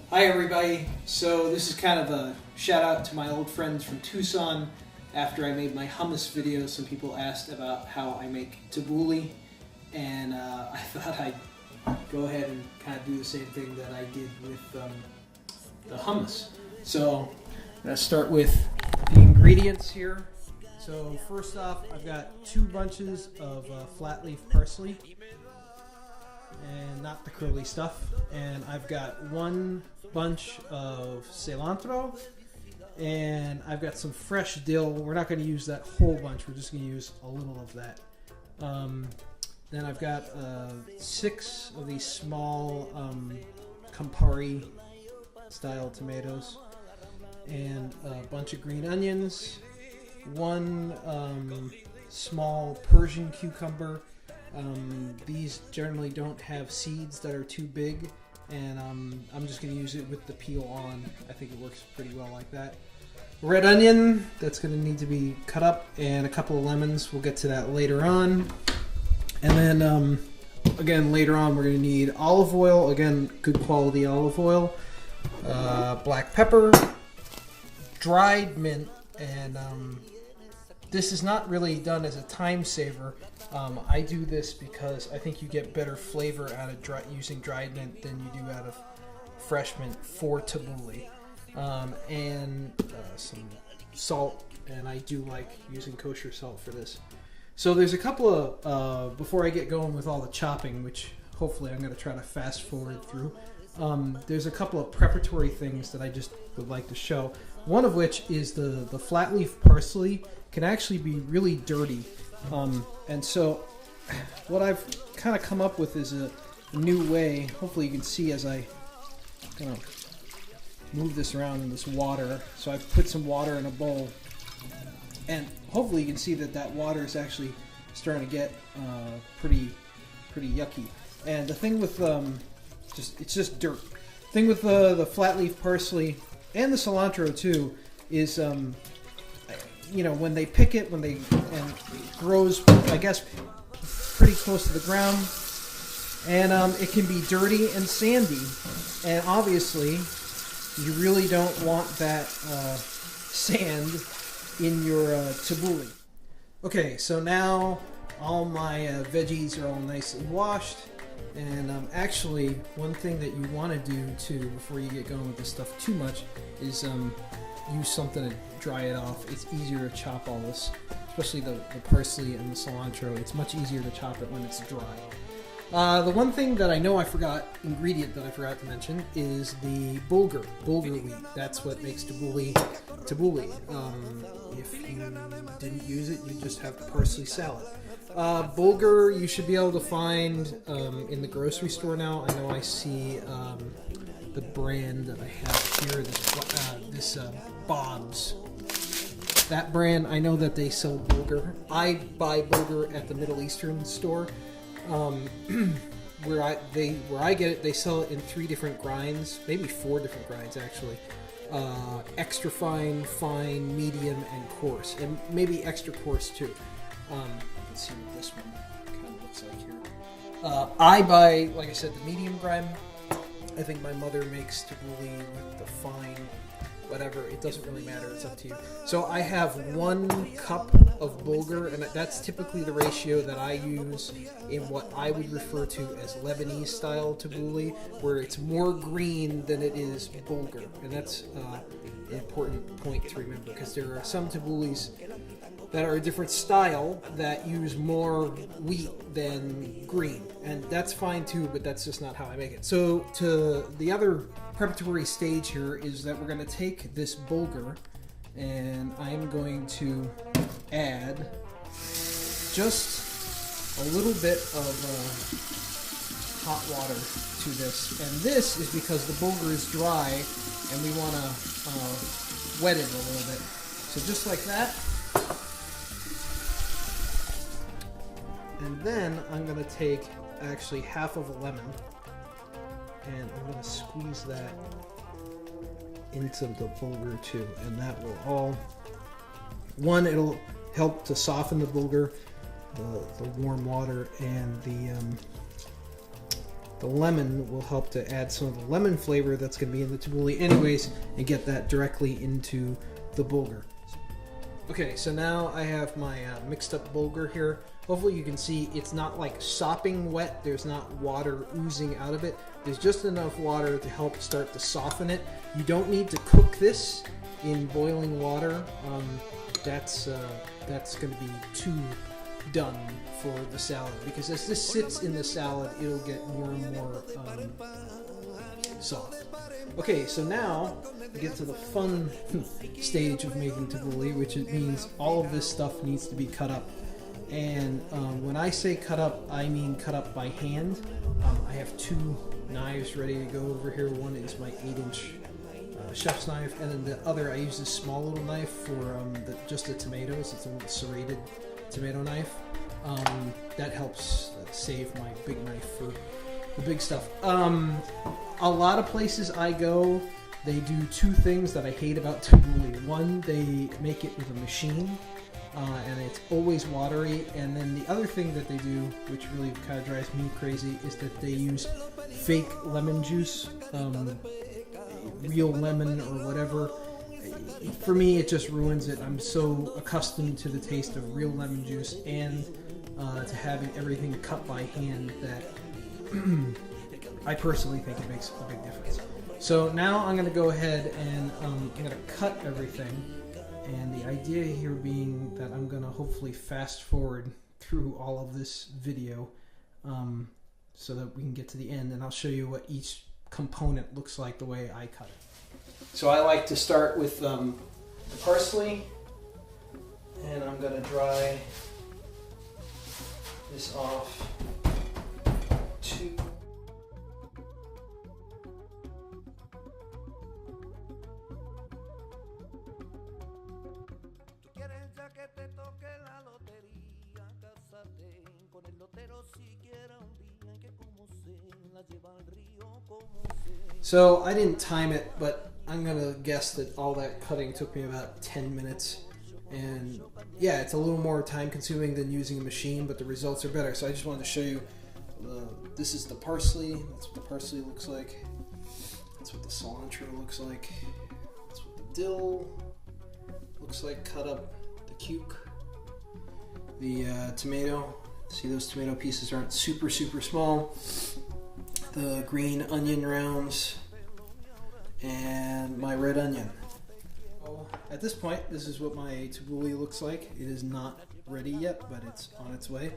Hi everybody. So this is kind of a shout out to my old friends from Tucson. After I made my hummus video, some people asked about how I make tabbouleh, and I thought I'd go ahead and kind of do the same thing that I did with the hummus. So I'm going to start with the ingredients here. So first off, I've got 2 bunches of flat leaf parsley, and not the curly stuff. And I've got 1 bunch of cilantro, and I've got some fresh dill. We're not going to use that whole bunch, we're just going to use a little of that. Then I've got 6 of these small Campari style tomatoes, and a bunch of green onions, 1 small Persian cucumber. These generally don't have seeds that are too big, and I'm just going to use it with the peel on. I think it works pretty well like that. Red onion, that's going to need to be cut up, and a couple of lemons. We'll get to that later on. And then, again, later on we're going to need olive oil. Again, good quality olive oil. Black pepper, dried mint, and this is not really done as a time saver. I do this because I think you get better flavor out of using dried mint than you do out of fresh mint for tabbouleh. And some salt, and I do like using kosher salt for this. So there's a couple of, before I get going with all the chopping, which hopefully I'm going to try to fast forward through, there's a couple of preparatory things that I just would like to show. One of which is the flat leaf parsley can actually be really dirty. And so what I've kind of come up with is a new way. Hopefully you can see as I kind of move this around in this water. So I've put some water in a bowl, and hopefully you can see that water is actually starting to get pretty yucky. And the thing with it's just dirt. The thing with the flat leaf parsley and the cilantro too is when they pick it, and it grows, I guess, pretty close to the ground, and it can be dirty and sandy, and obviously you really don't want that sand in your tabbouleh. Okay, so now all my veggies are all nicely washed, and actually one thing that you want to do too before you get going with this stuff too much is use something to dry it off. It's easier to chop all this, especially the parsley and the cilantro. It's much easier to chop it when it's dry. The one thing that I know ingredient that I forgot to mention is the Bulgar Wheat. That's what makes tabbouleh. If you didn't use it, you just have parsley salad. Bulgar you should be able to find in the grocery store now. I know I see the brand that I have here, this Bob's. That brand, I know that they sell Bulgar. I buy Bulgar at the Middle Eastern store. Where I get it, they sell it in 3 different grinds, maybe 4 different grinds actually. Extra fine, fine, medium, and coarse, and maybe extra coarse too. Let's see what this one kind of looks like here. I buy, like I said, the medium grind. I think my mother makes tabbouleh with the fine, whatever. It doesn't really matter. It's up to you. So I have 1 cup of Bulgar, and that's typically the ratio that I use in what I would refer to as Lebanese style tabbouleh, where it's more green than it is Bulgar. And that's an important point to remember, because there are some tabboulehs that are a different style that use more wheat than green, and that's fine too, but that's just not how I make it. So to the other preparatory stage here is that we're going to take this Bulgar, and I'm going to add just a little bit of hot water to this, and this is because the Bulgar is dry and we want to wet it a little bit. So just like that. And then I'm going to take actually half of a lemon, and I'm going to squeeze that into the Bulgar too, and that will all, it'll help to soften the Bulgar, the warm water, and the lemon will help to add some of the lemon flavor that's going to be in the tabbouleh anyways, and get that directly into the bulgur. Okay, so now I have my mixed up bulgur here. Hopefully you can see it's not like sopping wet. There's not water oozing out of it. There's just enough water to help start to soften it. You don't need to cook this in boiling water. That's going to be too done for the salad, because as this sits in the salad, it'll get more and more soft. Okay, so now we get to the fun stage of making tabbouleh, which means all of this stuff needs to be cut up. And when I say cut up, I mean cut up by hand. I have two knives ready to go over here. One is my 8-inch chef's knife, and then the other I use this small little knife for just the tomatoes. It's a little serrated tomato knife. That helps save my big knife for the big stuff. A lot of places I go, they do two things that I hate about tabbouleh. One, they make it with a machine, and it's always watery. And then the other thing that they do, which really kind of drives me crazy, is that they use fake lemon juice, real lemon or whatever. For me, it just ruins it. I'm so accustomed to the taste of real lemon juice and to having everything cut by hand that I personally think it makes a big difference. So now I'm going to go ahead and I'm going to cut everything. And the idea here being that I'm going to hopefully fast forward through all of this video so that we can get to the end, and I'll show you what each component looks like the way I cut it. So I like to start with the parsley, and I'm going to dry this off to So I didn't time it, but I'm gonna guess that all that cutting took me about 10 minutes. And yeah, it's a little more time consuming than using a machine, but the results are better. So I just wanted to show you, this is the parsley. That's what the parsley looks like. That's what the cilantro looks like. That's what the dill looks like cut up. The cuke. The tomato. See, those tomato pieces aren't super small. The green onion rounds and my red onion. At this point, this is what my tabbouleh looks like. It is not ready yet, but it's on its way.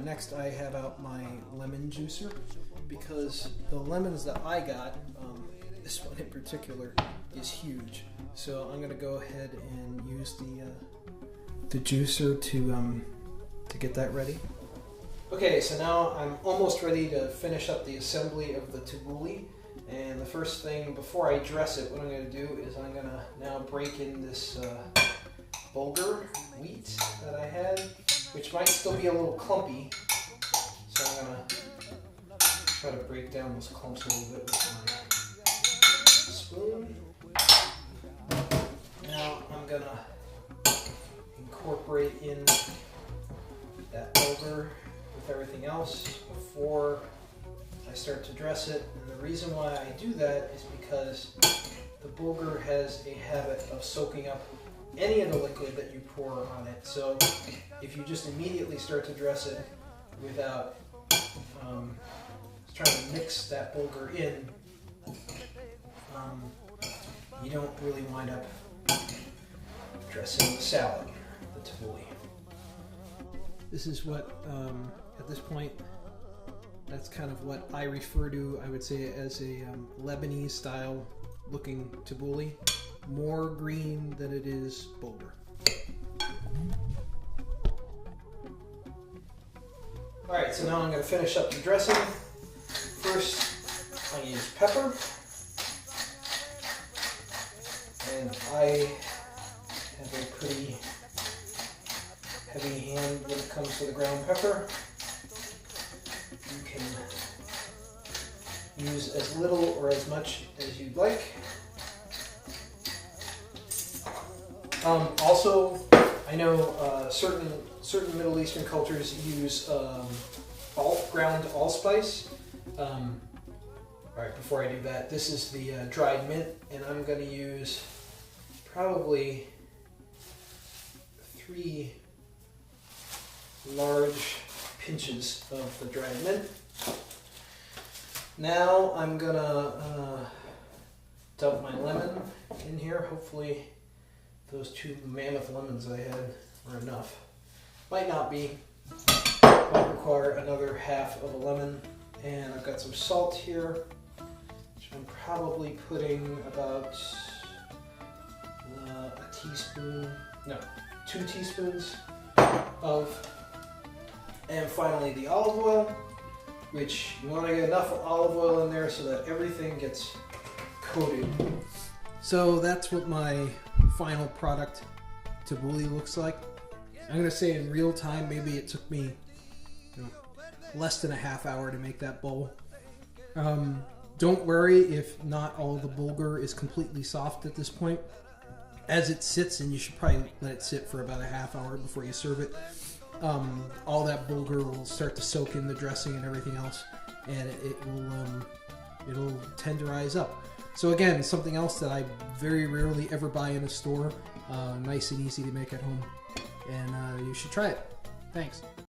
Next, I have out my lemon juicer, because the lemons that I got, this one in particular, is huge. So I'm going to go ahead and use the juicer to get that ready. Okay, so now I'm almost ready to finish up the assembly of the tabbouleh. And the first thing, before I dress it, what I'm going to do is I'm going to now break in this bulgur wheat that I had, which might still be a little clumpy. So I'm going to try to break down those clumps a little bit with my spoon. Now I'm going to incorporate in that bulgur with everything else before I start to dress it. And the reason why I do that is because the bulgur has a habit of soaking up any of the liquid that you pour on it. So if you just immediately start to dress it without trying to mix that bulgur in, you don't really wind up dressing the salad, the tabbouleh. This is what, at this point, that's kind of what I refer to, I would say, as a Lebanese style looking tabbouleh. More green than it is bulgur. Alright, so now I'm going to finish up the dressing. First, I use pepper. And I have a pretty heavy hand when it comes to the ground pepper. You can use as little or as much as you'd like. Also, I know certain Middle Eastern cultures use ground allspice. Alright, before I do that, this is the dried mint, and I'm going to use probably 3 large pinches of the dried mint. Now I'm going to dump my lemon in here. Hopefully those 2 mammoth lemons I had are enough. Might not be. Might require another half of a lemon. And I've got some salt here, which I'm probably putting about a teaspoon, no, 2 teaspoons of. And finally the olive oil, which you want to get enough olive oil in there so that everything gets coated. So that's what my final product tabbouleh looks like. I'm going to say in real time, maybe it took me less than a half hour to make that bowl. Don't worry if not all the bulgur is completely soft at this point. As it sits, and you should probably let it sit for about a half hour before you serve it, all that bulgur will start to soak in the dressing and everything else, and it'll tenderize up. So again, something else that I very rarely ever buy in a store, nice and easy to make at home, and you should try it. Thanks.